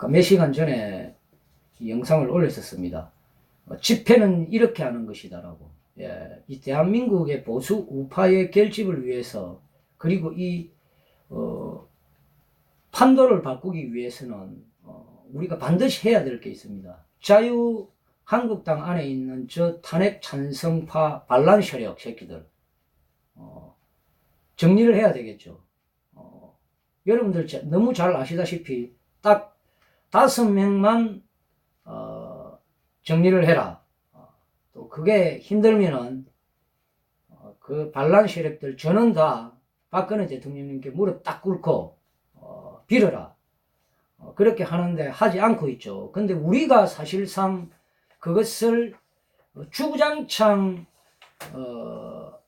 아까 몇 시간 전에 이 영상을 올렸었습니다. 집회는 이렇게 하는 것이다라고. 예, 이 대한민국의 보수 우파의 결집을 위해서, 그리고 이 판도를 바꾸기 위해서는 우리가 반드시 해야 될 게 있습니다. 자유한국당 안에 있는 저 탄핵 찬성파 반란 세력 새끼들 정리를 해야 되겠죠. 여러분들 너무 잘 아시다시피 딱 5명만 정리를 해라. 또 그게 힘들면은 그 반란 세력들 저는 다 박근혜 대통령님께 무릎 딱 꿇고 빌어라. 그렇게 하는데 하지 않고 있죠. 근데 우리가 사실상 그것을 주구장창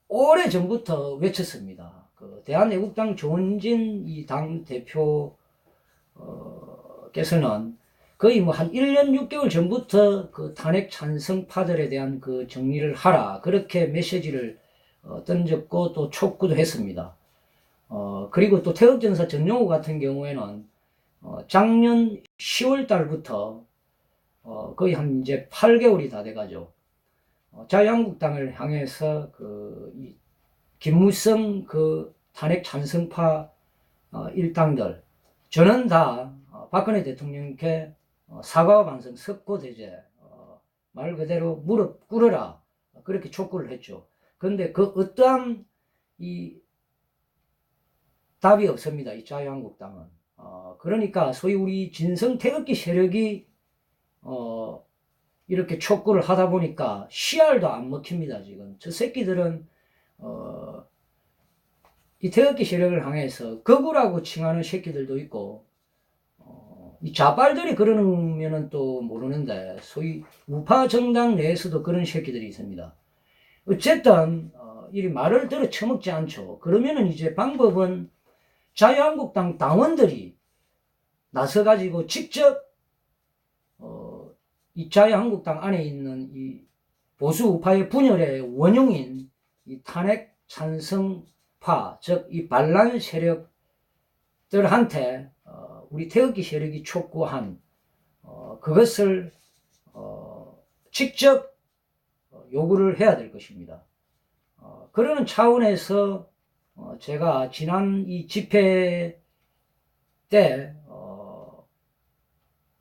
오래 전부터 외쳤습니다. 그 대한애국당 조은진 이 당 대표께서는 거의 뭐 한 1년 6개월 전부터 그 탄핵 찬성파들에 대한 그 정리를 하라. 그렇게 메시지를 던졌고 또 촉구도 했습니다. 그리고 또 태극전사 전용호 같은 경우에는 작년 10월 달부터 거의 한 이제 8개월이 다 돼가죠. 자유한국당을 향해서 이 김무성 그 탄핵 찬성파 일당들 저는 다 박근혜 대통령께 사과와 반성, 석고대죄 말 그대로 무릎 꿇어라 그렇게 촉구를 했죠. 그런데 그 어떠한 이 답이 없습니다. 이 자유한국당은. 그러니까 소위 우리 진성 태극기 세력이 이렇게 촉구를 하다 보니까 씨알도 안 먹힙니다. 지금 저 새끼들은 이 태극기 세력을 향해서 거구라고 칭하는 새끼들도 있고 이 좌빨들이 그러면은 또 모르는데 소위 우파 정당 내에서도 그런 새끼들이 있습니다. 어쨌든 이 말을 들어 처먹지 않죠. 그러면은 이제 방법은 자유한국당 당원들이 나서가지고 직접 이 자유한국당 안에 있는 이 보수 우파의 분열의 원흉인 이 탄핵 찬성파, 즉 이 반란 세력들한테 우리 태극기 세력이 촉구한 그것을 직접 요구를 해야 될 것입니다. 그러는 차원에서 제가 지난 이 집회 때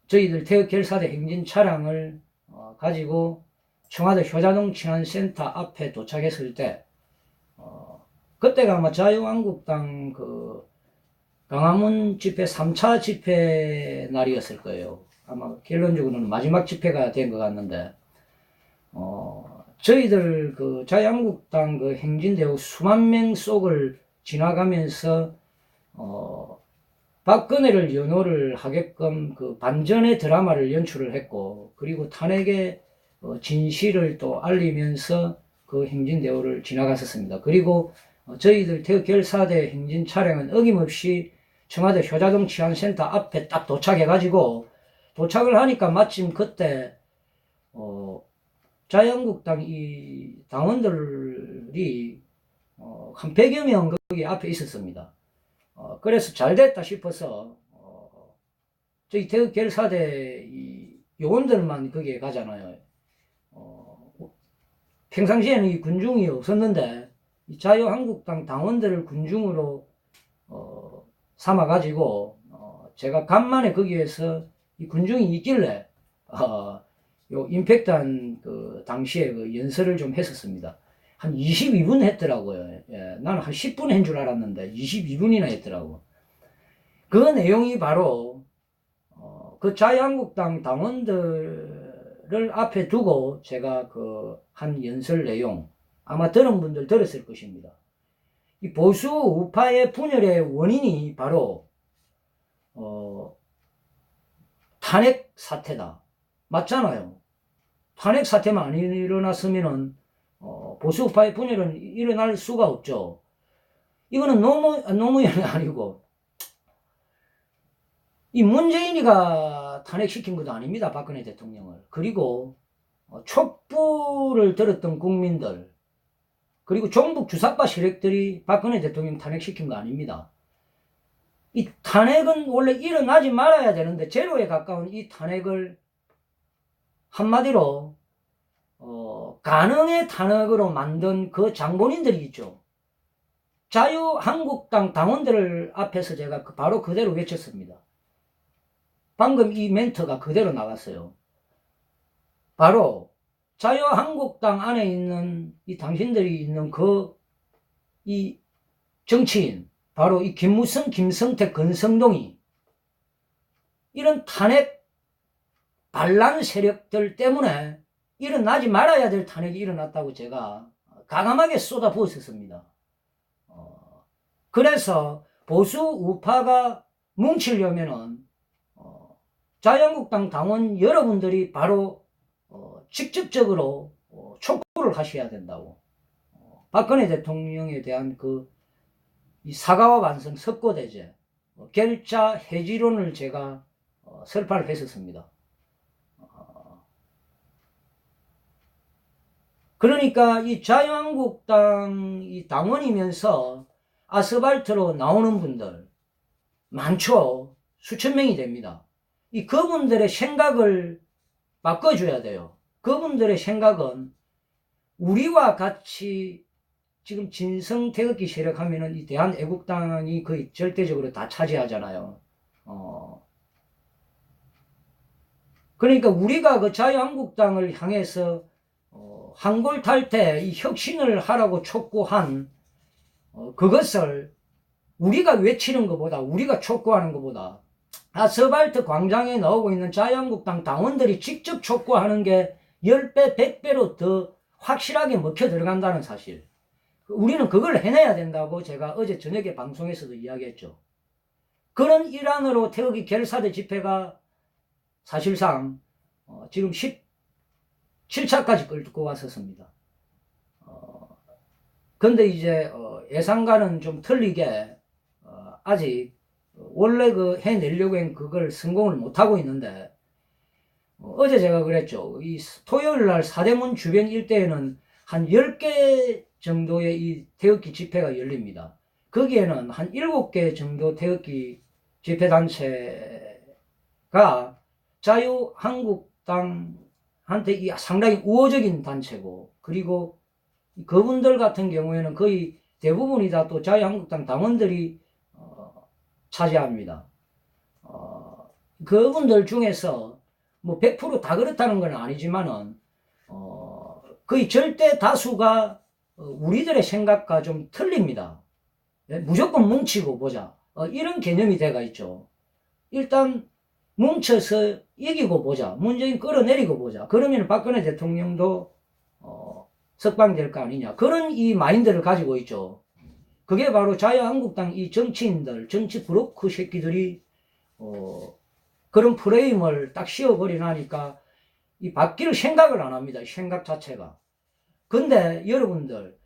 저희들 태극결사대 행진 차량을 가지고 청와대 효자동 친환센터 앞에 도착했을 때 그때가 아마 자유한국당 그 광화문 집회 3차 집회 날이었을 거예요. 아마 결론적으로는 마지막 집회가 된 것 같는데 저희들 그 자유한국당 그 행진대우 수만 명 속을 지나가면서 박근혜를 연호를 하게끔 그 반전의 드라마를 연출을 했고, 그리고 탄핵의 진실을 또 알리면서 그 행진대우를 지나갔었습니다. 그리고 저희들 태극결사대 행진 차량은 어김없이 청와대 효자동 치안센터 앞에 딱 도착해가지고 도착을 하니까 마침 그때 자유한국당 이 당원들이 한 100여 명 거기 앞에 있었습니다. 그래서 잘 됐다 싶어서 저희 태극결사대 이 요원들만 거기에 가잖아요. 평상시에는 이 군중이 없었는데 이 자유한국당 당원들을 군중으로 삼아가지고 제가 간만에 거기에서 이 군중이 있길래 요 임팩트한 그 당시에 그 연설을 좀 했었습니다. 한 22분 했더라고요. 예, 나는 한 10분 한 줄 알았는데 22분이나 했더라고. 그 내용이 바로 그 자유한국당 당원들을 앞에 두고 제가 그 한 연설 내용 아마 들은 분들 들었을 것입니다. 이 보수 우파의 분열의 원인이 바로 탄핵 사태다. 맞잖아요. 탄핵 사태만 안 일어났으면은 보수 우파의 분열은 일어날 수가 없죠. 이거는 노무현이 아니고 이 문재인이가 탄핵시킨 것도 아닙니다. 박근혜 대통령을. 그리고 촛불을 들었던 국민들 그리고 종북 주사파 세력들이 박근혜 대통령 탄핵시킨 거 아닙니다. 이 탄핵은 원래 일어나지 말아야 되는데 제로에 가까운 이 탄핵을 한마디로 가능의 탄핵으로 만든 그 장본인들이 있죠. 자유한국당 당원들 앞에서 제가 바로 그대로 외쳤습니다. 방금 이 멘트가 그대로 나갔어요. 바로 자유한국당 안에 있는 이 당신들이 있는 이 정치인, 바로 이 김무성, 김성태, 권성동이 이런 탄핵 반란 세력들 때문에 일어나지 말아야 될 탄핵이 일어났다고 제가 가감하게 쏟아부었었습니다. 그래서 보수 우파가 뭉치려면은 자유한국당 당원 여러분들이 바로 직접적으로 촉구를 하셔야 된다고. 박근혜 대통령에 대한 이 사과와 반성, 석고대죄, 결자 해지론을 제가 설파를 했었습니다. 그러니까 이 자유한국당 이 당원이면서 아스팔트로 나오는 분들 많죠. 수천 명이 됩니다. 그분들의 생각을 바꿔줘야 돼요. 그분들의 생각은 우리와 같이 지금 진성 태극기 세력 하면은 이 대한애국당이 거의 절대적으로 다 차지하잖아요. 그러니까 우리가 그 자유한국당을 향해서 한골탈태 이 혁신을 하라고 촉구한 그것을 우리가 외치는 것보다, 우리가 촉구하는 것보다 아스팔트 광장에 나오고 있는 자유한국당 당원들이 직접 촉구하는 게 10배, 100배로 더 확실하게 먹혀 들어간다는 사실. 우리는 그걸 해내야 된다고 제가 어제 저녁에 방송에서도 이야기했죠. 그런 일환으로 태극기 결사대 집회가 사실상 지금 17차까지 끌고 왔었습니다. 근데 이제 예상과는 좀 틀리게 아직 원래 해내려고 한 그걸 성공을 못하고 있는데 어제 제가 그랬죠. 이 토요일 날 사대문 주변 일대에는 한 10개 정도의 이 태극기 집회가 열립니다. 거기에는 한 7개 정도 태극기 집회단체가 자유한국당한테 상당히 우호적인 단체고, 그리고 그분들 같은 경우에는 거의 대부분이 다 또 자유한국당 당원들이 차지합니다. 그분들 중에서 뭐 100%다 그렇다는 건 아니지만은 거의 절대 다수가 우리들의 생각과 좀 틀립니다. 무조건 뭉치고 보자. 이런 개념이 돼가 있죠. 일단 뭉쳐서 이기고 보자. 문재인 끌어내리고 보자. 그러면 박근혜 대통령도 석방될 거 아니냐. 그런 이 마인드를 가지고 있죠. 그게 바로 자유한국당 이 정치인들, 정치 브로커 새끼들이 그런 프레임을 딱 씌워버리나니까 이 바뀔 생각을 안 합니다. 생각 자체가. 근데 여러분들,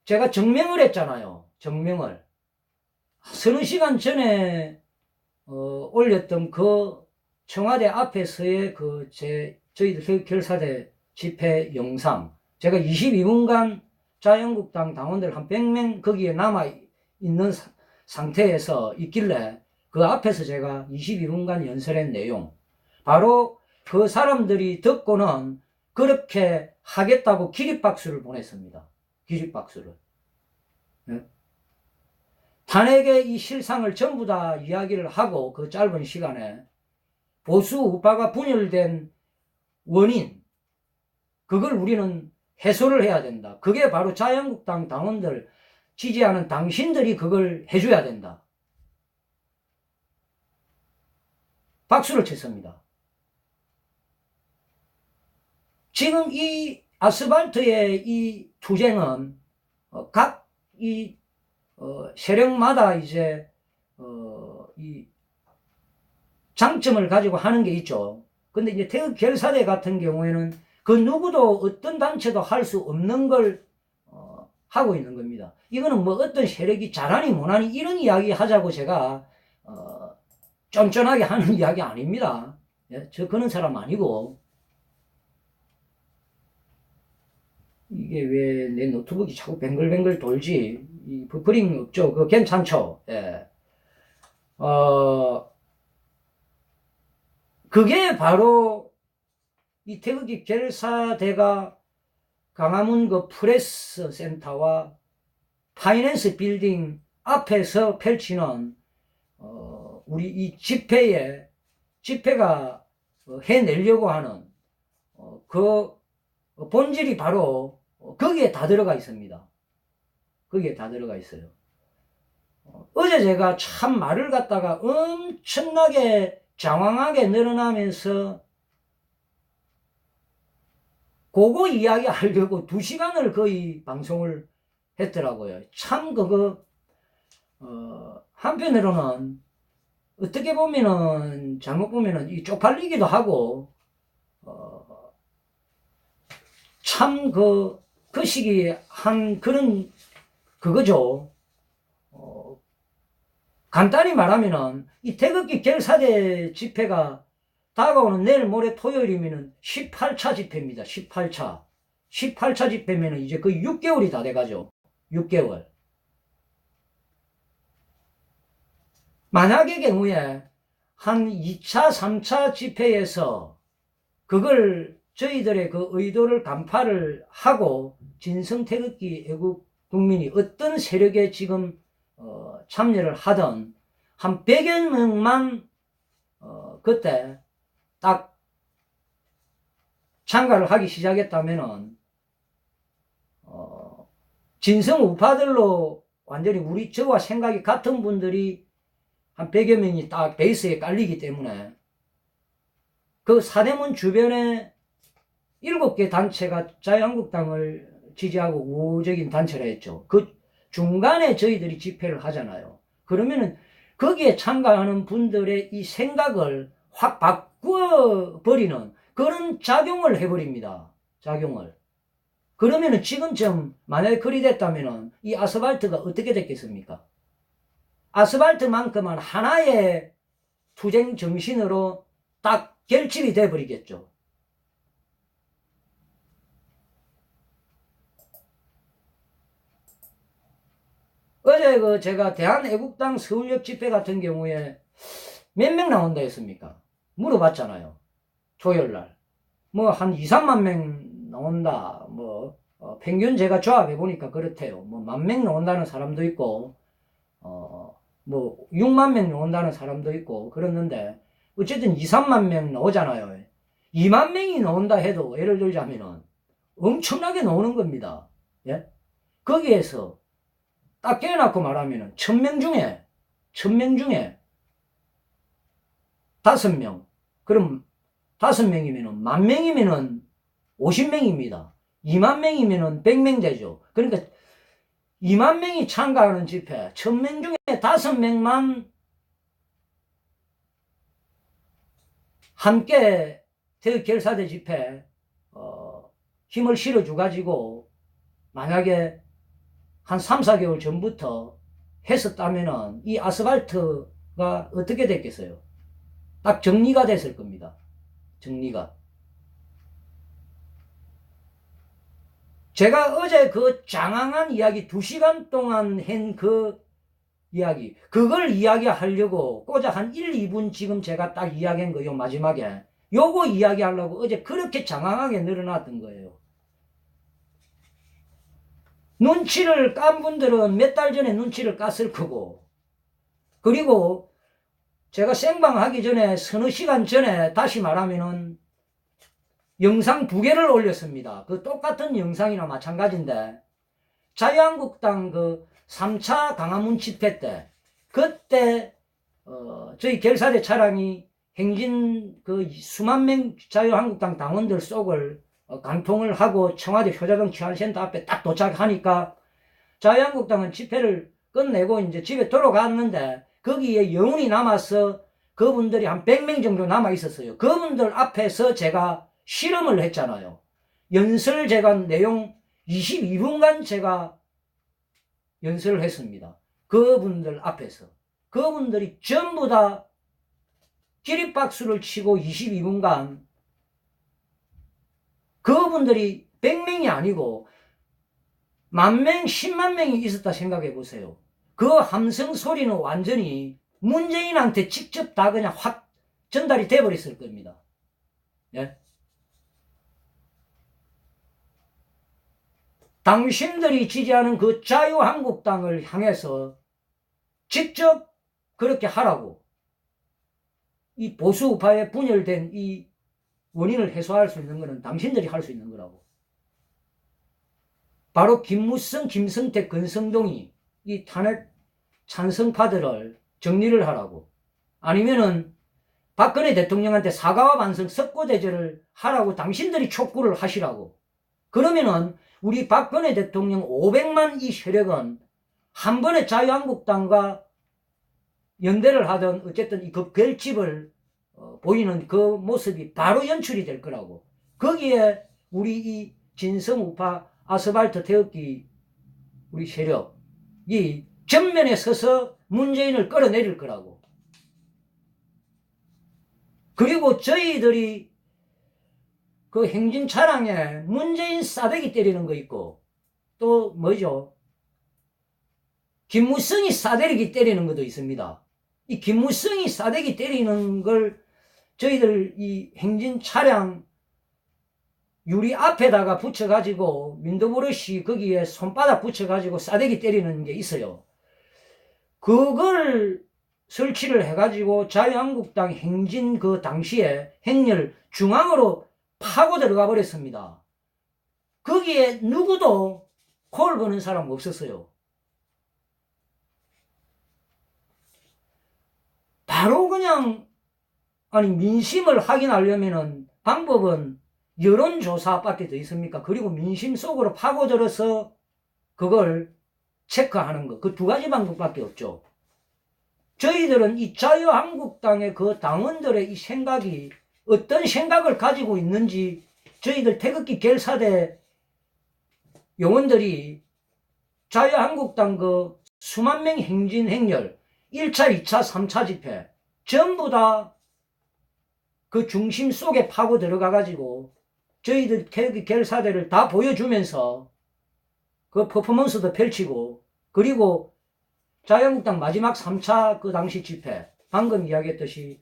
제가 정명을 했잖아요. 정명을. 서너 시간 전에 올렸던 그 청와대 앞에서의 저희들 결사대 집회 영상, 제가 22분간 자유한국당 당원들 한 100명 거기에 남아있는 상태에서 있길래 그 앞에서 제가 22분간 연설한 내용, 바로 그 사람들이 듣고는 그렇게 하겠다고 기립박수를 보냈습니다. 기립박수를. 네? 탄핵의 이 실상을 전부 다 이야기를 하고 그 짧은 시간에 보수 우파가 분열된 원인, 그걸 우리는 해소를 해야 된다. 그게 바로 자유한국당 당원들 지지하는 당신들이 그걸 해줘야 된다. 박수를 쳤습니다. 지금 이 아스팔트의 이 투쟁은 각 세력마다 이제 이 장점을 가지고 하는 게 있죠. 근데 이제 태극 결사대 같은 경우에는 그 누구도 어떤 단체도 할 수 없는 걸 하고 있는 겁니다. 이거는 뭐 어떤 세력이 잘하니 못하니 이런 이야기 하자고 제가 쫀쫀하게 하는 이야기 아닙니다. 예? 저 그런 사람 아니고. 이게 왜 내 노트북이 자꾸 뱅글뱅글 돌지? 이 버퍼링 없죠? 그거 괜찮죠? 예. 그게 바로 이 태극기 결사대가 광화문 그 프레스 센터와 파이낸스 빌딩 앞에서 펼치는 우리 이 집회가 해내려고 하는 그 본질이 바로 거기에 다 들어가 있습니다. 거기에 다 들어가 있어요. 어제 제가 참 말을 갖다가 엄청나게 장황하게 늘어나면서 그거 이야기하려고 2시간을 거의 방송을 했더라고요. 참 그거 한편으로는 어떻게 보면은 잘못 보면은 이 쪽팔리기도 하고 참 그 시기에 한 그런 그거죠. 간단히 말하면은 이 태극기 결사대 집회가 다가오는 내일 모레 토요일이면은 18차 집회입니다. 18차. 18차 집회면은 이제 거의 6개월이 다 돼가죠. 6개월. 만약의 경우에 한 2차, 3차 집회에서 그걸 저희들의 그 의도를 간파를 하고 진성 태극기 애국 국민이 어떤 세력에 지금 참여를 하던 한 100여 명만 그때 딱 참가를 하기 시작했다면은 진성 우파들로 완전히 우리 저와 생각이 같은 분들이 한 100여 명이 딱 베이스에 깔리기 때문에 그 사대문 주변에 7개 단체가 자유한국당을 지지하고 우호적인 단체라 했죠. 그 중간에 저희들이 집회를 하잖아요. 그러면은 거기에 참가하는 분들의 이 생각을 확 바꿔버리는 그런 작용을 해버립니다. 작용을. 그러면은 지금쯤 만약에 그리 됐다면은 이 아스팔트가 어떻게 됐겠습니까? 아스팔트만큼은 하나의 투쟁 정신으로 딱 결집이 돼버리겠죠. 어제 그 제가 대한애국당 서울역 집회 같은 경우에 몇 명 나온다 했습니까? 물어봤잖아요. 토요일날. 뭐 한 2, 3만 명 나온다. 뭐 평균 제가 조합해보니까 그렇대요. 뭐 10,000명 나온다는 사람도 있고 뭐 6만 명 나온다는 사람도 있고 그랬는데 어쨌든 2, 3만 명 나오잖아요. 2만 명이 나온다 해도 예를 들자면은 엄청나게 나오는 겁니다. 예? 거기에서 딱 깨어놓고 말하면은 1,000명 중에 5명. 그럼 5명이면은 10,000명이면은 50명입니다. 2만 명이면은 100명 되죠. 그러니까 2만 명이 참가하는 집회, 1,000명 중에 5명만 함께 결사대 집회 힘을 실어줘가지고 만약에 한 3, 4개월 전부터 했었다면은 이 아스팔트가 어떻게 됐겠어요? 딱 정리가 됐을 겁니다. 정리가. 제가 어제 그 장황한 이야기 2시간 동안 한 그 이야기 그걸 이야기하려고 고작 한 1, 2분 지금 제가 딱 이야기한 거요. 마지막에 요거 이야기하려고 어제 그렇게 장황하게 늘어났던 거예요. 눈치를 깐 분들은 몇 달 전에 눈치를 깠을 거고 그리고 제가 생방하기 전에 서너 시간 전에 다시 말하면은 영상 2개를 올렸습니다. 그 똑같은 영상이나 마찬가지인데 자유한국당 그 3차 광화문 집회 때 그때 저희 결사대 차량이 행진 그 수만 명 자유한국당 당원들 속을 관통을 하고 청와대 효자동 치안센터 앞에 딱 도착하니까 자유한국당은 집회를 끝내고 이제 집에 돌아갔는데 거기에 영혼이 남아서 그분들이 한 100명 정도 남아 있었어요. 그분들 앞에서 제가 실험을 했잖아요. 연설 제가 내용 22분간 제가 연설을 했습니다. 그분들 앞에서. 그분들이 전부 다 기립박수를 치고 22분간 그분들이 100명이 아니고 10,000명, 100,000명이 있었다 생각해 보세요. 그 함성 소리는 완전히 문재인한테 직접 다 그냥 확 전달이 돼버렸을 겁니다. 예? 당신들이 지지하는 그 자유한국당을 향해서 직접 그렇게 하라고, 이 보수우파에 분열된 이 원인을 해소할 수 있는 것은 당신들이 할 수 있는 거라고. 바로 김무성, 김성태, 권성동이 이 탄핵 찬성파들을 정리를 하라고, 아니면은 박근혜 대통령한테 사과와 반성, 석고대죄를 하라고 당신들이 촉구를 하시라고. 그러면은 우리 박근혜 대통령 500만 이 세력은 한 번에 자유한국당과 연대를 하던 어쨌든 이 그 결집을 보이는 그 모습이 바로 연출이 될 거라고. 거기에 우리 이 진성우파 아스팔트 태극기 우리 세력이 전면에 서서 문재인을 끌어내릴 거라고. 그리고 저희들이 그 행진 차량에 문재인 싸대기 때리는 거 있고, 또 뭐죠? 김무성이 싸대기 때리는 것도 있습니다. 이 김무성이 싸대기 때리는 걸 저희들 이 행진 차량 유리 앞에다가 붙여가지고 윈도브러시 거기에 손바닥 붙여가지고 싸대기 때리는 게 있어요. 그걸 설치를 해가지고 자유한국당 행진 그 당시에 행렬 중앙으로 파고 들어가 버렸습니다. 거기에 누구도 콜 거는 사람 없었어요. 바로 그냥, 아니, 민심을 확인하려면은 방법은 여론조사밖에 더 있습니까? 그리고 민심 속으로 파고들어서 그걸 체크하는 거, 그 두 가지 방법밖에 없죠. 저희들은 이 자유한국당의 그 당원들의 이 생각이 어떤 생각을 가지고 있는지 저희들 태극기 결사대 요원들이 자유한국당 그 수만 명 행진 행렬 1차, 2차, 3차 집회 전부 다 그 중심 속에 파고 들어가가지고 저희들 태극기 결사대를 다 보여주면서 그 퍼포먼스도 펼치고, 그리고 자유한국당 마지막 3차 그 당시 집회, 방금 이야기했듯이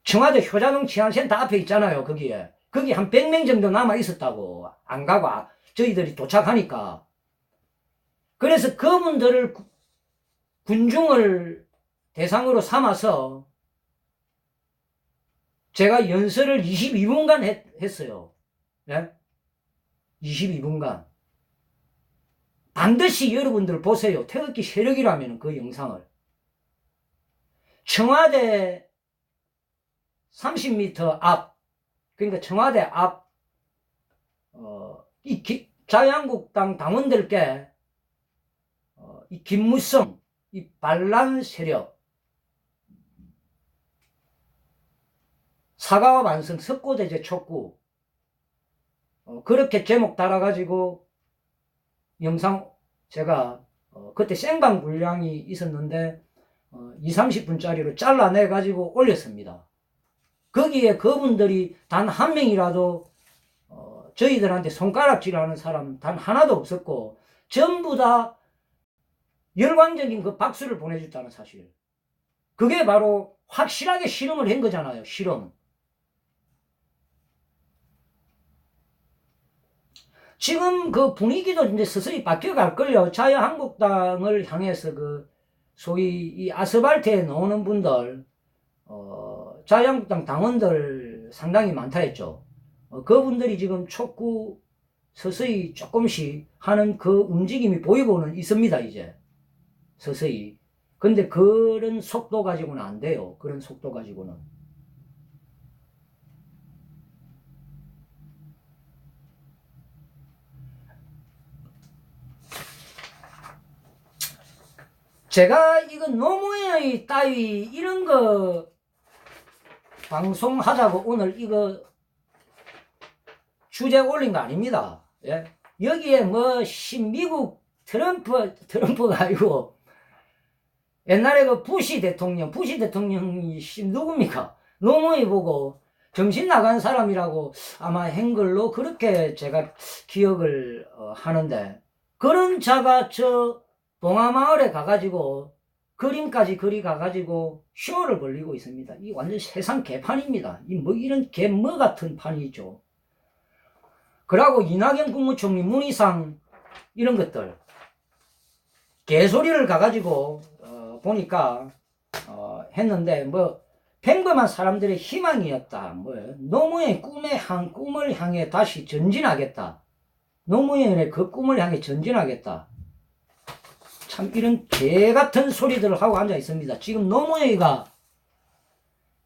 청와대 효자동 치안센터 앞에 있잖아요. 거기에. 거기 한 100명 정도 남아 있었다고. 안 가고 저희들이 도착하니까. 그래서 그분들을 군중을 대상으로 삼아서 제가 연설을 22분간 했어요. 네? 22분간. 반드시 여러분들 보세요. 태극기 세력이라면 그 영상을. 청와대 30m 앞, 그러니까 청와대 앞, 자유한국당 당원들께, 이 김무성, 이 반란 세력, 사과와 반성, 석고대죄 촉구, 그렇게 제목 달아가지고 영상 제가 그때 생방 분량이 있었는데 20-30분짜리로 잘라내가지고 올렸습니다. 거기에 그분들이 단 한 명이라도 저희들한테 손가락질하는 사람 단 하나도 없었고 전부 다 열광적인 그 박수를 보내줬다는 사실. 그게 바로 확실하게 실험을 한 거잖아요. 실험. 지금 그 분위기도 이제 서서히 바뀌어갈걸요. 자유한국당을 향해서 그 소위 이 아스팔트에 나오는 분들, 자유한국당 당원들 상당히 많다 했죠. 그분들이 지금 촉구 서서히 조금씩 하는 그 움직임이 보이고는 있습니다, 이제. 서서히. 근데 그런 속도 가지고는 안 돼요. 그런 속도 가지고는. 제가 이거 노무현의 따위 이런 거 방송하자고 오늘 이거 주제 올린 거 아닙니다. 예? 여기에 뭐 미국 트럼프가 아니고 옛날에 그 부시 대통령이 누굽니까? 노무현 보고 정신 나간 사람이라고 아마 한 걸로 그렇게 제가 기억을 하는데, 그런 자가 저 봉하마을에 가가지고 그림까지 그리 가가지고 쇼를 벌리고 있습니다. 이 완전 세상 개판입니다. 이 뭐 이런 개뭐 같은 판이 있죠. 그러고 이낙연 국무총리 문희상 이런 것들 개소리를 가가지고 보니까 했는데 뭐 평범한 사람들의 희망이었다. 뭐 노무현의 꿈을 향해 다시 전진하겠다. 노무현의 그 꿈을 향해 전진하겠다. 참 이런 개 같은 소리들을 하고 앉아 있습니다. 지금 노무현이가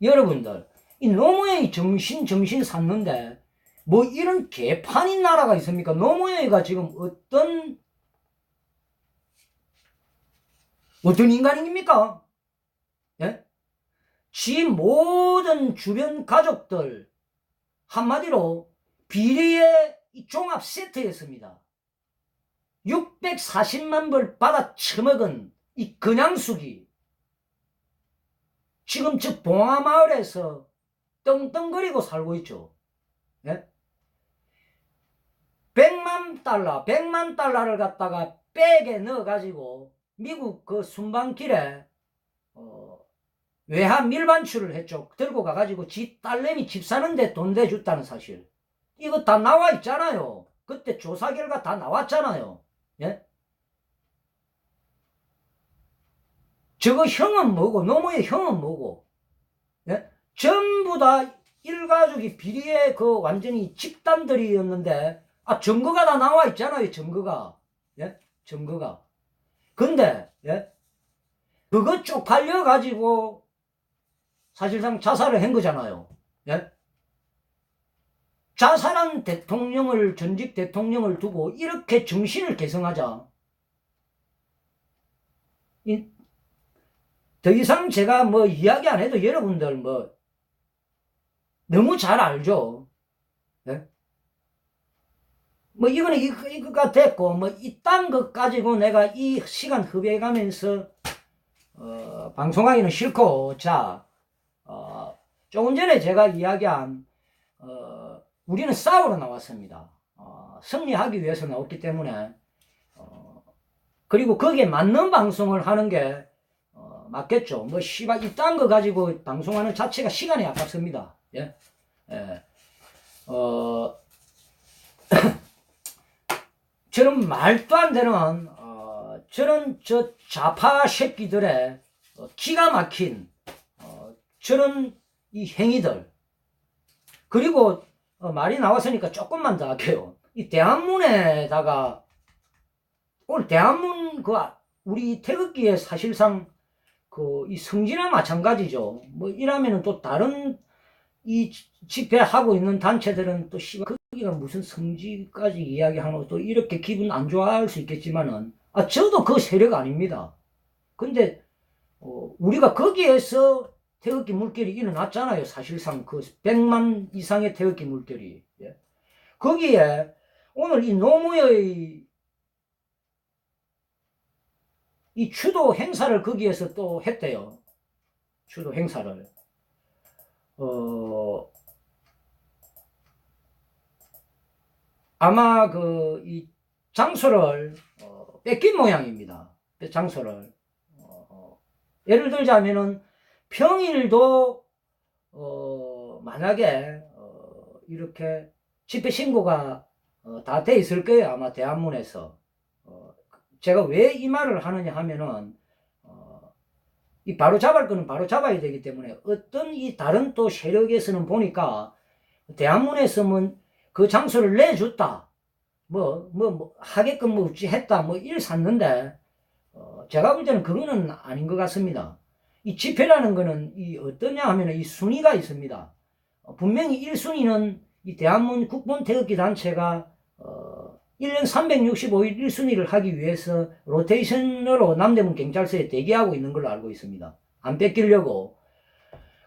여러분들 이 노무현이 정신 샀는데 뭐 이런 개판인 나라가 있습니까? 노무현이가 지금 어떤 인간입니까? 예? 지 모든 주변 가족들 한마디로 비리의 종합 세트였습니다. 640만 불 받아 처먹은 이 그냥숙이 지금 저 봉화마을에서 떵떵거리고 살고 있죠. 예? 100만 달러를 갖다가 백에 넣어가지고 미국 그 순방길에 외환 밀반출을 했죠. 들고 가가지고 지 딸내미 집 사는데 돈 대줬다는 사실. 이거 다 나와 있잖아요. 그때 조사 결과 다 나왔잖아요. 예? 저거 형은 뭐고 노무현 형은 뭐고 예? 전부 다 일가족이 비리의 그 완전히 집단들이었는데 증거가 다 나와 있잖아요. 증거가. 예? 증거가. 근데 예? 그거 쪽팔려 가지고 사실상 자살을 한 거잖아요. 예? 자살한 대통령을 전직 대통령을 두고 이렇게 정신을 개성하자. 더 이상 제가 뭐 이야기 안 해도 여러분들 뭐 너무 잘 알죠. 네? 뭐 이거는 이거가 됐고 뭐 이딴 것 가지고 내가 이 시간 흡입해가면서 방송하기는 싫고 자 조금 전에 제가 이야기한 우리는 싸우러 나왔습니다. 승리하기 위해서 나왔기 때문에 그리고 거기에 맞는 방송을 하는 게 맞겠죠. 뭐 씨발 이딴 거 가지고 방송하는 자체가 시간이 아깝습니다. 예, 예. 저런 말도 안 되는 저런 저 좌파 새끼들의 기가 막힌 저런 이 행위들 그리고 말이 나왔으니까 조금만 더 할게요. 이 대한문에다가 오늘 대한문 우리 태극기에 사실상 이 성지나 마찬가지죠. 뭐 이러면은 또 다른 이 집회하고 있는 단체들은 또 씨발 거기가 무슨 성지까지 이야기하고 또 이렇게 기분 안 좋아할 수 있겠지만은 저도 그 세력 아닙니다. 근데 우리가 거기에서 태극기 물결이 일어났잖아요. 사실상 그 100만 이상의 태극기 물결이. 예. 거기에 오늘 이 노무현의 이 추도 행사를 거기에서 또 했대요. 추도 행사를. 아마 이 장소를 뺏긴 모양입니다. 장소를. 예를 들자면은 평일도 만약에 이렇게 집회 신고가 다 돼 있을 거예요. 아마 대한문에서. 제가 왜 이 말을 하느냐 하면은 이 바로 잡을 거는 바로 잡아야 되기 때문에 어떤 이 다른 또 세력에서는 보니까 대한문에서는 그 장소를 내줬다. 하게끔 뭐 어찌 했다. 뭐 일 샀는데 제가 볼 때는 그거는 아닌 것 같습니다. 이 집회라는 거는 이 어떠냐 하면은 이 순위가 있습니다. 분명히 1순위는 이 대한문 국본 태극기 단체가 1년 365일 1순위를 하기 위해서 로테이션으로 남대문 경찰서에 대기하고 있는 걸로 알고 있습니다. 안 뺏기려고.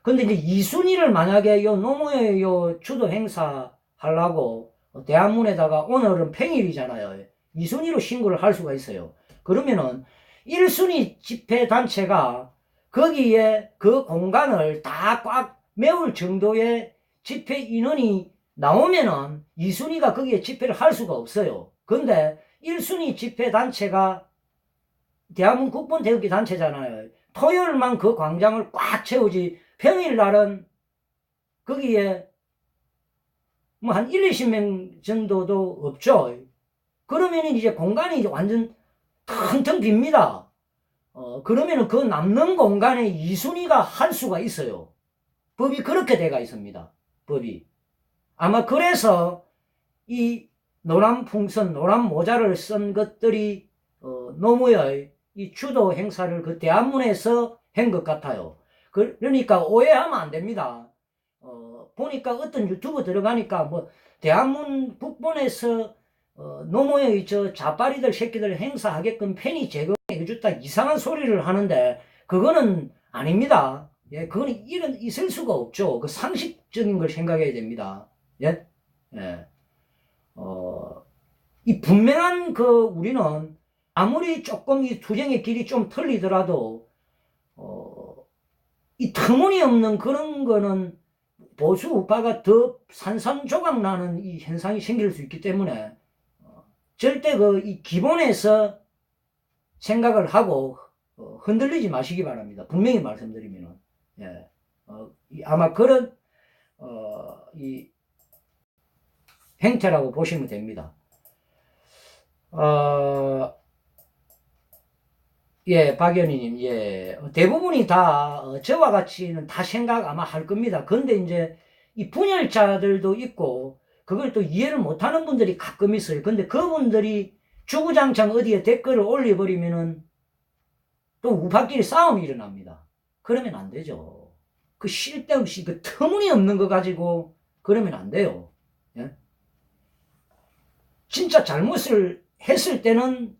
근데 이제 2순위를 만약에 노무현 추도 행사 하려고 대한문에다가 오늘은 평일이잖아요. 2순위로 신고를 할 수가 있어요. 그러면은 1순위 집회 단체가 거기에 그 공간을 다 꽉 메울 정도의 집회 인원이 나오면은 2순위가 거기에 집회를 할 수가 없어요. 근데 1순위 집회 단체가 대한민국 국본 태극기 단체잖아요. 토요일만 그 광장을 꽉 채우지 평일날은 거기에 뭐 한 1, 20명 정도도 없죠. 그러면은 이제 공간이 이제 완전 텅텅 빕니다. 그러면은 그 남는 공간에 이순위가 할 수가 있어요. 법이 그렇게 돼가 있습니다. 법이. 아마 그래서 이 노란 풍선, 노란 모자를 쓴 것들이 노무의 이 주도 행사를 그 대한문에서 한 것 같아요. 그러니까 오해하면 안 됩니다. 보니까 어떤 유튜브 들어가니까 뭐 대한문 북본에서 노무의 저 자빠리들 새끼들 행사하게끔 편의 제공해줬다 이상한 소리를 하는데 그거는 아닙니다. 예, 그거는 있을 수가 없죠. 그 상식적인 걸 생각해야 됩니다. 예, 예. 이 분명한 우리는 아무리 조금 이 투쟁의 길이 좀 틀리더라도, 이 터무니없는 그런 거는 보수 우파가 더 산산조각 나는 이 현상이 생길 수 있기 때문에, 절대 이 기본에서 생각을 하고, 흔들리지 마시기 바랍니다. 분명히 말씀드리면은. 예. 아마 그런, 이 행태라고 보시면 됩니다. 예, 박연희님, 예. 대부분이 다, 저와 같이는 다 생각 아마 할 겁니다. 근데 이제, 이 분열자들도 있고, 그걸 또 이해를 못하는 분들이 가끔 있어요. 근데 그분들이 주구장창 어디에 댓글을 올려버리면은, 또 우파끼리 싸움이 일어납니다. 그러면 안 되죠. 그 쓸데없이, 그 터무니없는 거 가지고, 그러면 안 돼요. 예? 진짜 잘못을 했을 때는,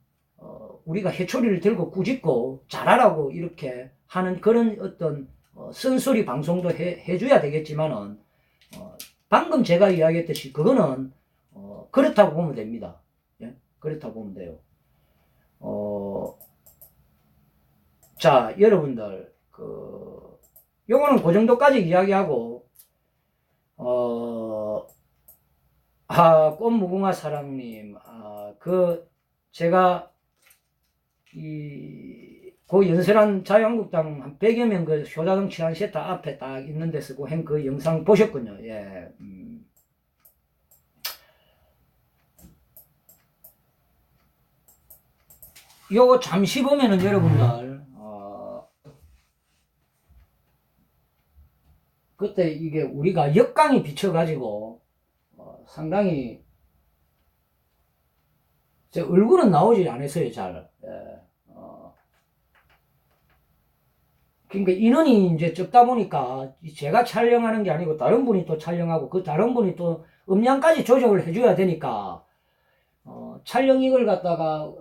우리가 회초리를 들고 꾸짖고 잘하라고 이렇게 하는 그런 어떤 쓴소리 방송도 해줘야 되겠지만은 방금 제가 이야기했듯이 그거는 그렇다고 보면 됩니다. 예? 그렇다고 보면 돼요. 자, 여러분들 요거는 그 정도까지 이야기하고 꽃무궁화 사랑님, 제가 그 연설한 자유한국당 한 100여 명 그 효자동 치안센터 앞에 딱 있는 데서 그 영상 보셨군요. 예. 요거 잠시 보면은 여러분들, 그때 이게 우리가 역광이 비쳐가지고, 상당히, 제 얼굴은 나오지 않았어요, 잘. 예. 그러니까 인원이 이제 적다 보니까 제가 촬영하는 게 아니고 다른 분이 또 촬영하고 그 다른 분이 또 음량까지 조정을 해줘야 되니까 촬영 이걸 갖다가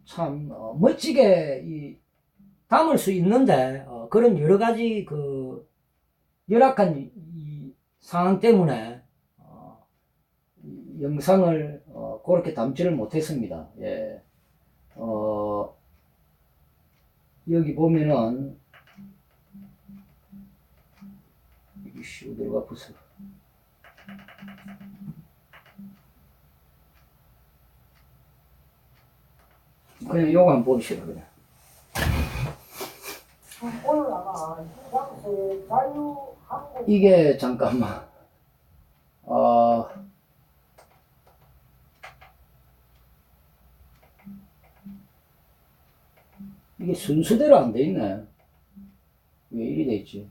참 멋지게 담을 수 있는데 그런 여러 가지 그 열악한 이 상황 때문에 영상을 그렇게 담지를 못했습니다. 예. 여기 보면은 이씨 어디가 벌써 그냥 요거 한번 보시라 그냥. 이게 잠깐만 이게 순서대로 안 돼 있네. 왜 이리 돼 있지?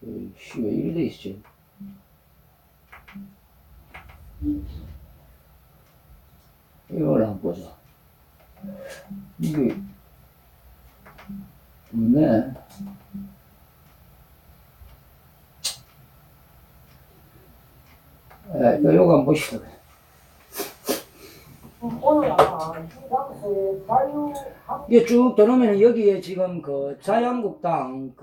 왜 이리 돼 있지? 이걸 한번 보자. 이게 없네. 요거 한번 보시죠. 이게 쭉 들어오면 여기에 지금 그 자유한국당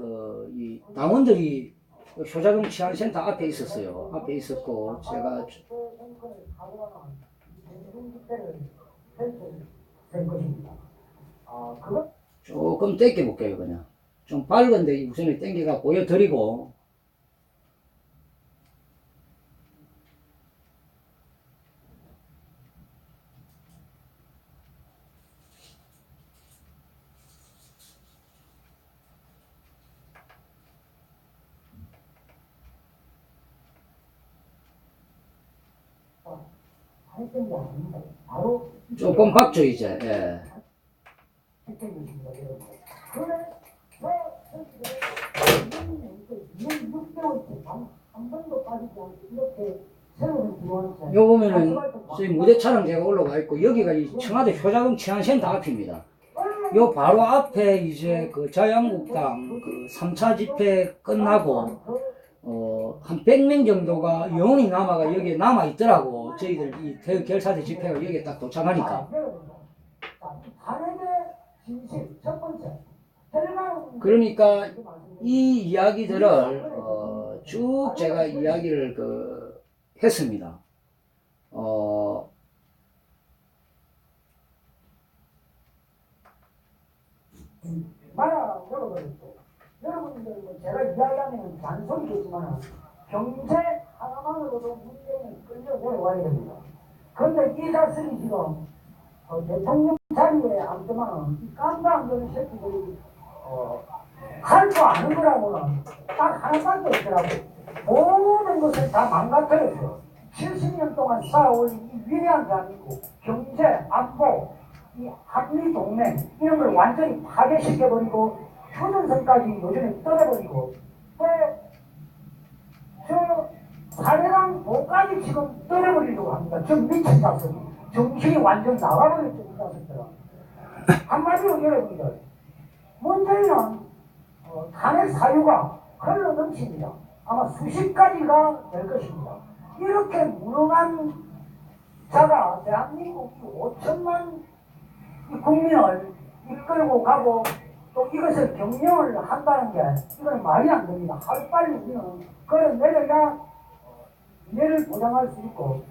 이 당원들이 효자동 치안센터 앞에 있었어요. 앞에 있었고 제가 조금 땡겨 볼게요. 그냥 좀 밝은데 우선에 땡겨가 보여드리고 했던 게 아닙니다. 바로 조금 봤죠 이제. 예. 했던 것입니다. 그래서 2년 6개월째 한 번도 빠지지 않고 이렇게 세월을 들어왔어요. 요 보면은 저희 무대 촬영 제가 올라가 있고 여기가 이 청와대 효자금 치안센터 앞입니다. 요 바로 앞에 이제 그 자유한국당 그 3차 집회 끝나고 한 100명 정도가 영혼이 남아가 여기에 남아 있더라고. 저희들 이 대결사대 집회가 여기에 딱 도착하니까. 그러니까 이 이야기들을 쭉 제가 이야기를 했습니다. 말아 열어버렸고 여러분들 뭐 제가 이야기하면 잔소리겠지만 경제 하나만으로도 문재인은 끌려 내려와야 됩니다. 그런데 이 자식이 지금 대통령 자리에 앉지만 이 깜짝 안 되는 새끼들이 할 거 아는 거라고는 딱 하나밖에 없더라고. 모든 것을 다 망가뜨렸어요. 70년 동안 쌓아올린 이 위대한 대한민국 경제, 안보, 이 한미 동맹 이런 걸 완전히 파괴시켜버리고 휴전선까지 요즘에 떠내버리고 또 저 사례당 도까지 지금 떠내버리려고 합니다. 좀 미친 자식 정신이 완전 나가버렸죠. 이 자식들은. 한마디로 여러분들 문제는 탄핵 사유가 흘러 넘칩니다. 아마 수십 가지가 될 것입니다. 이렇게 무능한 자가 대한민국 5천만 국민을 이끌고 가고 또 이것을 경영을 한다는 게 이건 말이 안 됩니다. 하루빨리 우리는 그걸 내려야 미래를 보장할 수 있고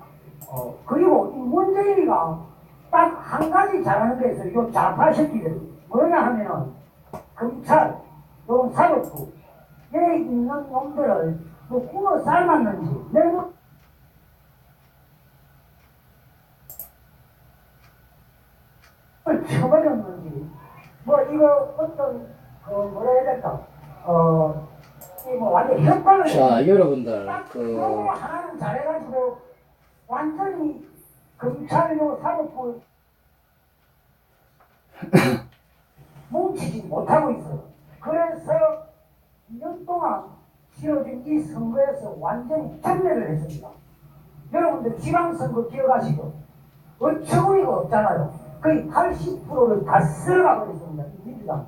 그리고 이 문재인이가 딱 한 가지 잘하는 게 있어요. 이 좌파 새끼들 뭐냐 하면은 검찰 또 사법부 에 있는 놈들을 뭐 구워 삶았는지 내가 쳐버렸는지 뭐 이거 어떤 뭐라 해야 될까 이뭐 완전 협박을 자 여러분들 그거 하나는 잘해가지고 완전히 검찰로 사법부 뭉치지 못하고 있어요. 그래서 2년 동안 치러진 이 선거에서 완전히 전멸을 했습니다. 여러분들 지방선거 기억하시죠? 어처구니가 없잖아요. 거의 80%를 다 쓸어가 버렸습니다. 민주당.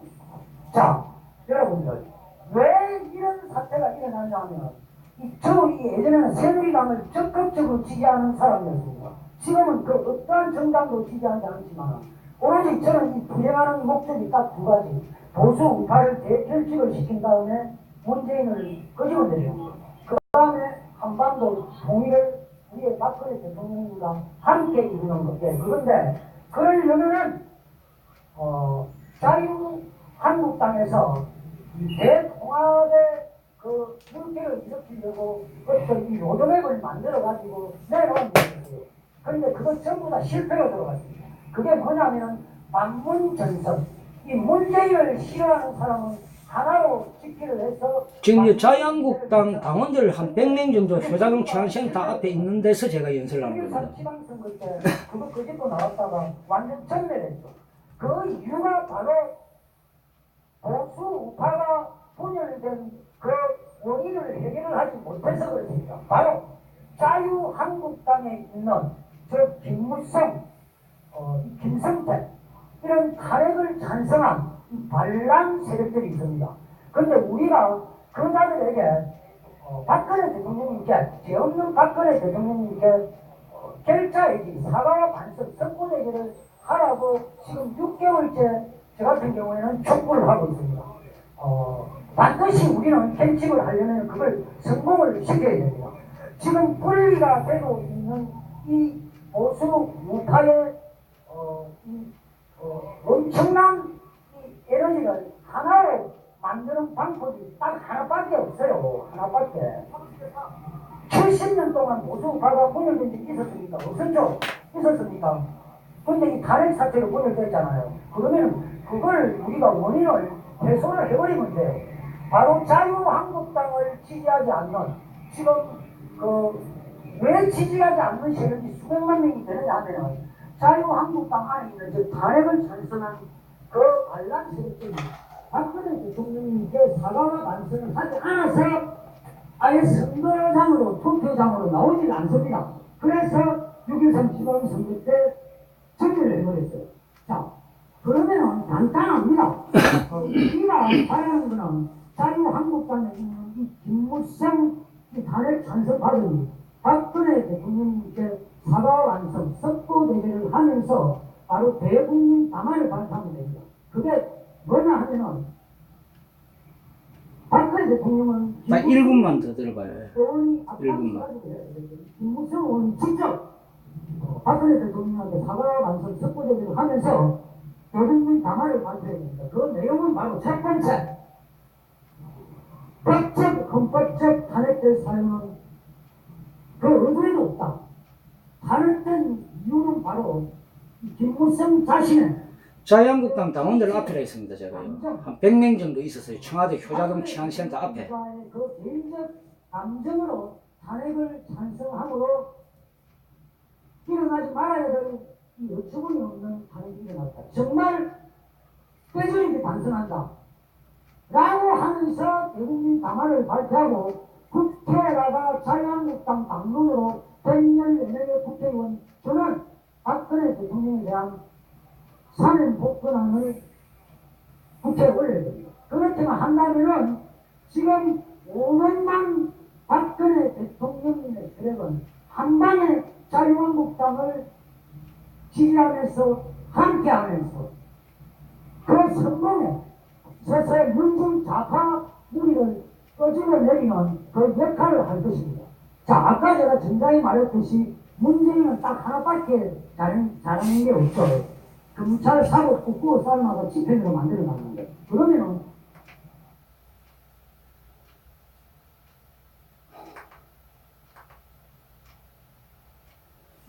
자, 여러분들 왜 이런 사태가 일어나냐 하면 저는 예전에는 새누리당을 적극적으로 지지하는 사람이었습니다. 지금은 그 어떠한 정당도 지지하지 않지만 오로지 저는 이 불행하는 목적이 딱 두 가지. 보수 우파를 대결집을 시킨 다음에 문재인을 끄집어내려고. 그 다음에 한반도 통일을 우리의 박근혜 대통령과 함께 이루는 것. 그런데 그러려면은 자유한국당에서 대통합의 그 물결을 일으키려고 어떤 이 로드맵을 만들어가지고 내려온 거예요. 그런데 그거 전부 다 실패로 들어갔습니다. 그게 뭐냐면은 반문전선. 이 문재인을 싫어하는 사람은 하나로 집기를 해서 지금 자유한국당 당원들 한 100명 정도 효자금 치안센터 앞에 있는 데서 제가 연설을 한 겁니다. 지방선거 때 그거 끄집고 나왔다가 완전 전멸했죠. 그 이유가 바로 보수 우파가 분열된 그 원인을 해결을 하지 못해서 그렇습니다. 바로 자유한국당에 있는 저 김무성, 김성태 이런 탄핵을 찬성한 반란 세력들이 있습니다. 그런데 우리가 그 자들에게 박근혜 대통령님께 죄 없는 박근혜 대통령님께 결자해지 사과와 반성 성고대기를 하라고 지금 6개월째 저 같은 경우에는 촉구를 하고 있습니다. 반드시 우리는 결집을 하려면 그걸 성공을 시켜야 됩니다. 지금 분리가 되고 있는 이 보수 우파의 엄청난 이 에너지를 하나로 만드는 방법이 딱 하나밖에 없어요. 하나밖에. 70년 동안 보수 우파가 분열된 적이 있었습니까? 없었죠? 있었습니까? 근데 이 탄핵 사태로 분열됐잖아요. 그러면 그걸 우리가 원인을 해소를 해버리면 돼요. 바로 자유한국당을 지지하지 않는 지금 그 왜 지지하지 않는 세력이 수백만 명이 되느냐 하면 자유한국당 안에 있는 저 탄핵을 찬성한 그 반란 세력들이 박근혜 대통령님께 사과와 반성을 하지 않아서 아예 선거장으로 투표장으로 나오질 않습니다. 그래서 6.13 지방선거 때 정리를 해버렸어요. 자, 그러면은 간단합니다. 우리가 바라는 거는 자유한국당에 있는 이 김무성 이 탄핵 찬성 발언이 박근혜 대통령님께 사과 완성, 석고 대결을 하면서 바로 대국민 담화를 발표하면 됩니다. 그게 뭐냐 하면은 박근혜 대통령은 딱 1분만 더 들어봐요. 의원이 1분만. 김무성 의원이 직접 박근혜 대통령한테 사과 완성, 석고 대결을 하면서 대국민 담화를 발표해야 됩니다. 그 내용은 바로 첫 번째, 법적, 헌법적 탄핵될 사유는 그 어디에도 없다. 탄핵된 이유는 바로 김무성 자신의 자유한국당 당원들 앞에라 있습니다. 제가요. 한 100명 정도 있었어요. 청와대 효자동 치안센터 앞에. 그 개인적 감정으로 탄핵을 찬성함으로 일어나지 말아야 될 이 어처구니 없는 탄핵이 일어났다. 정말 뼈저리게 반성한다. 라고 하면서 대국민 담화를 발표하고 국회에다가 자유한국당 당론으로 114명의 국회의원 저는 박근혜 대통령에 대한 사면 복권안을 국회에 올려야 됩니다. 그렇게만 한다면은 지금 5년만 박근혜 대통령의 세력은 한 방에 자유한국당을 지지하면서 함께하면서 그 성공에 서서히 문중 좌파 무리를 끄집어내리는 그 역할을 할 것입니다. 자, 아까 제가 전장에 말했듯이 문재인은 딱 하나밖에 잘하는 게 없어요. 검찰 사법 국고 삶아서 집행으로 만들어 놨는데 그러면은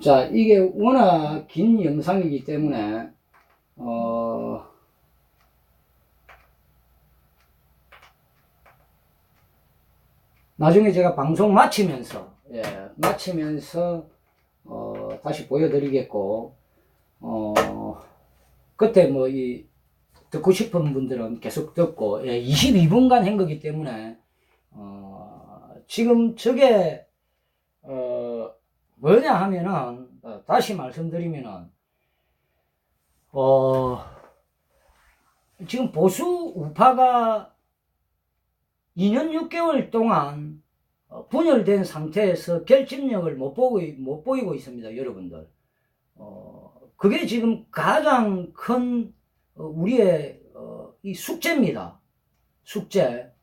자, 이게 워낙 긴 영상이기 때문에 나중에 제가 방송 마치면서 다시 보여드리겠고 그때 뭐 듣고 싶은 분들은 계속 듣고 22분간 한 거기 때문에 지금 저게 뭐냐 하면은 다시 말씀드리면은 지금 보수 우파가 2년 6개월 동안 분열된 상태에서 결집력을 못 보이고 있습니다, 여러분들. 그게 지금 가장 큰 우리의 이 숙제입니다. 숙제.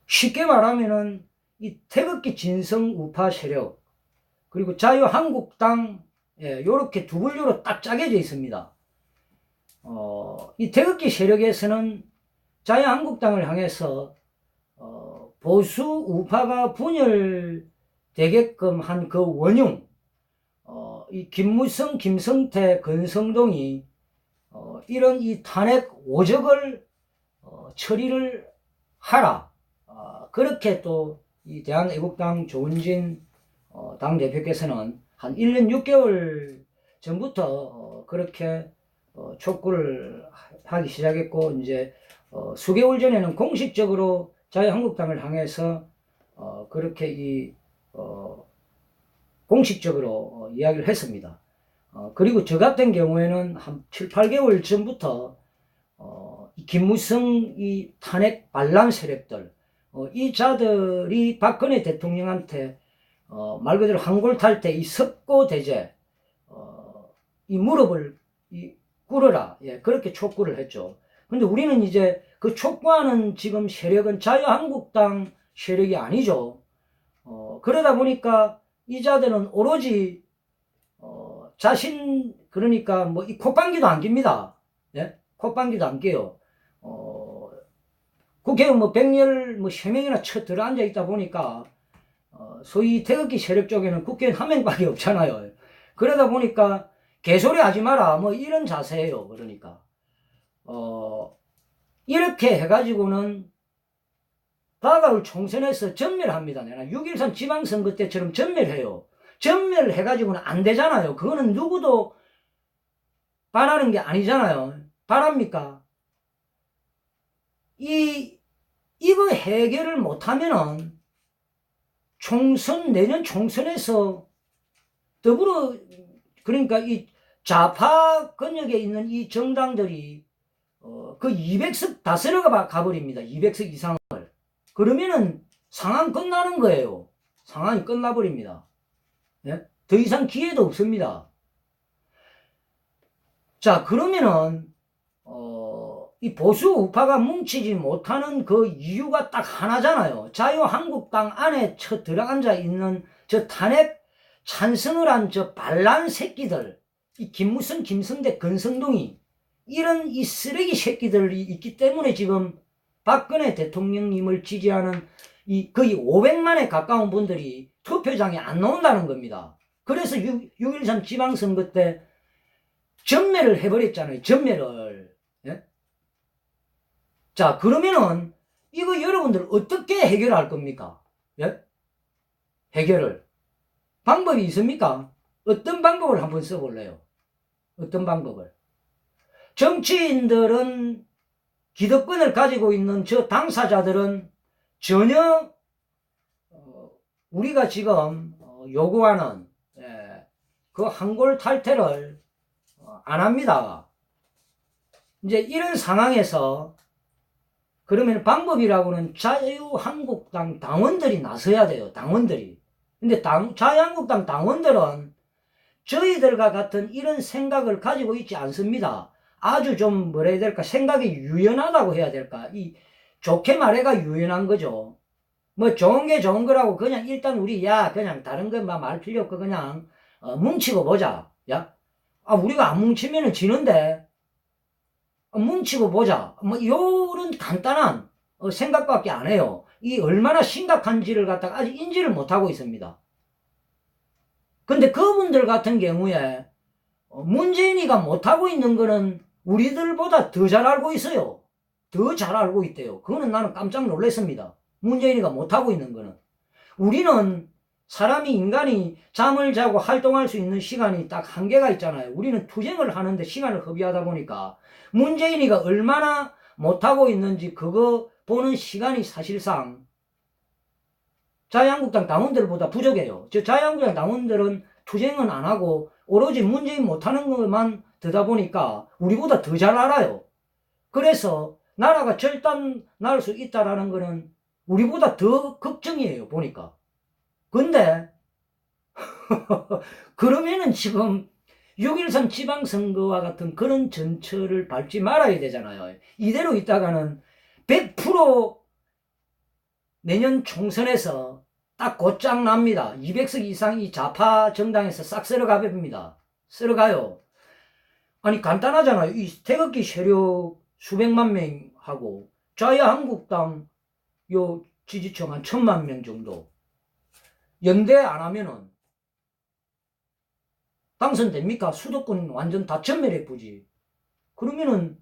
쉽게 말하면은 이 태극기 진성 우파 세력 그리고 자유한국당 요렇게 두 분류로 딱 짜겨져 있습니다. 이 태극기 세력에서는 자유한국당을 향해서 보수 우파가 분열되게끔 한 그 원흉 이 김무성, 김성태, 권성동이 이런 이 탄핵 오적을 처리를 하라. 그렇게 또 이 대한애국당 조은진 당대표께서는 한 1년 6개월 전부터 그렇게 촉구를 하기 시작했고 이제 수개월 전에는 공식적으로 자유한국당을 향해서 그렇게 공식적으로 이야기를 했습니다. 그리고 저 같은 경우에는 한 7, 8개월 전부터 이 김무성 이 탄핵 반란 세력들 이 자들이 박근혜 대통령한테 말 그대로 한골탈 때 이 석고대죄 이 무릎을 꿇어라 그렇게 촉구를 했죠. 근데 우리는 이제 그 촉구하는 지금 세력은 자유한국당 세력이 아니죠. 그러다 보니까 이 자들은 오로지 자신 그러니까 뭐 이 콧방귀도 안 낍니다. 예? 콧방귀도 안 껴요. 국회에 뭐 113명이나 쳐 들어 앉아 있다 보니까 소위 태극기 세력 쪽에는 국회의원 한 명밖에 없잖아요. 그러다 보니까 개소리 하지 마라 뭐 이런 자세예요. 그러니까 이렇게 해가지고는 다가올 총선에서 전멸합니다. 내가 6.13 지방선거 때처럼 전멸해요. 전멸을 해가지고는 안 되잖아요. 그거는 누구도 바라는 게 아니잖아요. 바랍니까? 이거 해결을 못하면은 내년 총선에서 그러니까 이 좌파 권역에 있는 이 정당들이 그 200석 다 쓸어가 가버립니다. 200석 이상을. 그러면은 상황 끝나는 거예요. 상황이 끝나버립니다. 예? 더 이상 기회도 없습니다. 자, 그러면은 이 보수 우파가 뭉치지 못하는 그 이유가 딱 하나잖아요. 자유한국당 안에 들어앉아 있는 저 탄핵 찬성을 한 저 반란 새끼들, 이 김무성, 김성대, 권성동이 이런 이 쓰레기 새끼들이 있기 때문에 지금 박근혜 대통령님을 지지하는 이 거의 500만에 가까운 분들이 투표장에 안 나온다는 겁니다. 그래서 6.13 지방선거 때 전멸을 해버렸잖아요. 전멸을. 예? 자, 그러면은 이거 여러분들 어떻게 해결할 겁니까? 예? 해결을. 방법이 있습니까? 어떤 방법을 한번 써볼래요? 어떤 방법을? 정치인들은 기득권을 가지고 있는 저 당사자들은 전혀 우리가 지금 요구하는 그 한골 탈퇴를 안 합니다. 이제 이런 상황에서 그러면 방법이라고는 자유한국당 당원들이 나서야 돼요. 당원들이. 근데 자유한국당 당원들은 저희들과 같은 이런 생각을 가지고 있지 않습니다. 아주 좀 뭐라 해야 될까, 생각이 유연하다고 해야 될까, 좋게 말해가 유연한 거죠. 뭐 좋은 게 좋은 거라고 그냥 일단 우리 그냥 다른 거 말 필요 없고 그냥 뭉치고 보자. 우리가 안 뭉치면은 지는데 뭉치고 보자. 뭐 요런 간단한 생각밖에 안 해요. 이 얼마나 심각한지를 갖다가 아직 인지를 못하고 있습니다. 근데 그분들 같은 경우에 문재인이가 못하고 있는 거는 우리들보다 더 잘 알고 있어요. 더 잘 알고 있대요. 그거는 나는 깜짝 놀랐습니다. 문재인이가 못하고 있는 거는. 우리는 인간이 잠을 자고 활동할 수 있는 시간이 딱 한계가 있잖아요. 우리는 투쟁을 하는데 시간을 허비하다 보니까 문재인이가 얼마나 못하고 있는지 그거 보는 시간이 사실상 자유한국당 당원들보다 부족해요. 자유한국당 당원들은 투쟁은 안 하고 오로지 문재인 못하는 것만 듣다 보니까 우리보다 더 잘 알아요. 그래서 나라가 절단 날 수 있다라는 거는 우리보다 더 걱정이에요, 보니까. 근데 그러면은 지금 6.13 지방선거와 같은 그런 전철을 밟지 말아야 되잖아요. 이대로 있다가는 100% 내년 총선에서 딱 곧장 납니다. 200석 이상이 좌파 정당에서 싹 쓸어가 봅니다. 쓸어가요. 아니 간단하잖아요. 이 태극기 세력 수백만 명하고 자유한국당 요 지지층 한 1000만 명 정도 연대 안 하면은 당선됩니까? 수도권 완전 다 전멸해 보지. 그러면은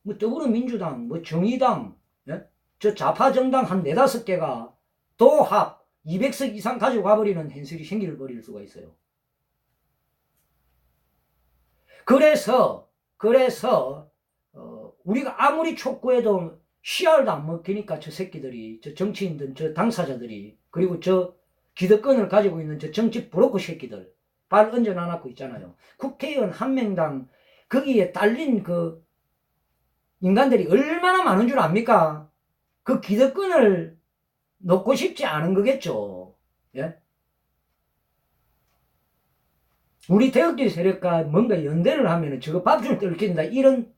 뭐 더불어민주당, 뭐 정의당, 예? 저 좌파 정당 한 4-5개가 도합 200석 이상 가지고 가버리는 현실이 생겨버릴 수가 있어요. 그래서 우리가 아무리 촉구해도 씨알도 안 먹히니까 저 새끼들이, 저 정치인들, 저 당사자들이, 그리고 저 기득권을 가지고 있는 저 정치 브로커 새끼들 발 얹어놔놓고 있잖아요. 국회의원 한 명당 거기에 딸린 그 인간들이 얼마나 많은 줄 압니까? 그 기득권을 놓고 싶지 않은 거겠죠. 예? 우리 태극기 세력과 뭔가 연대를 하면은 저거 밥줄 뜯긴다. 이런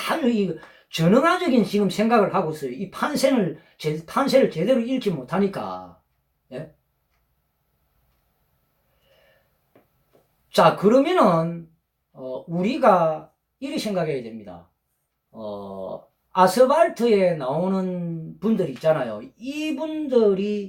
아주 전형화적인 지금 생각을 하고 있어요. 이 판세를 제대로 읽지 못하니까. 예? 자, 그러면은, 우리가 이렇게 생각해야 됩니다. 아스팔트에 나오는 분들 있잖아요. 이분들이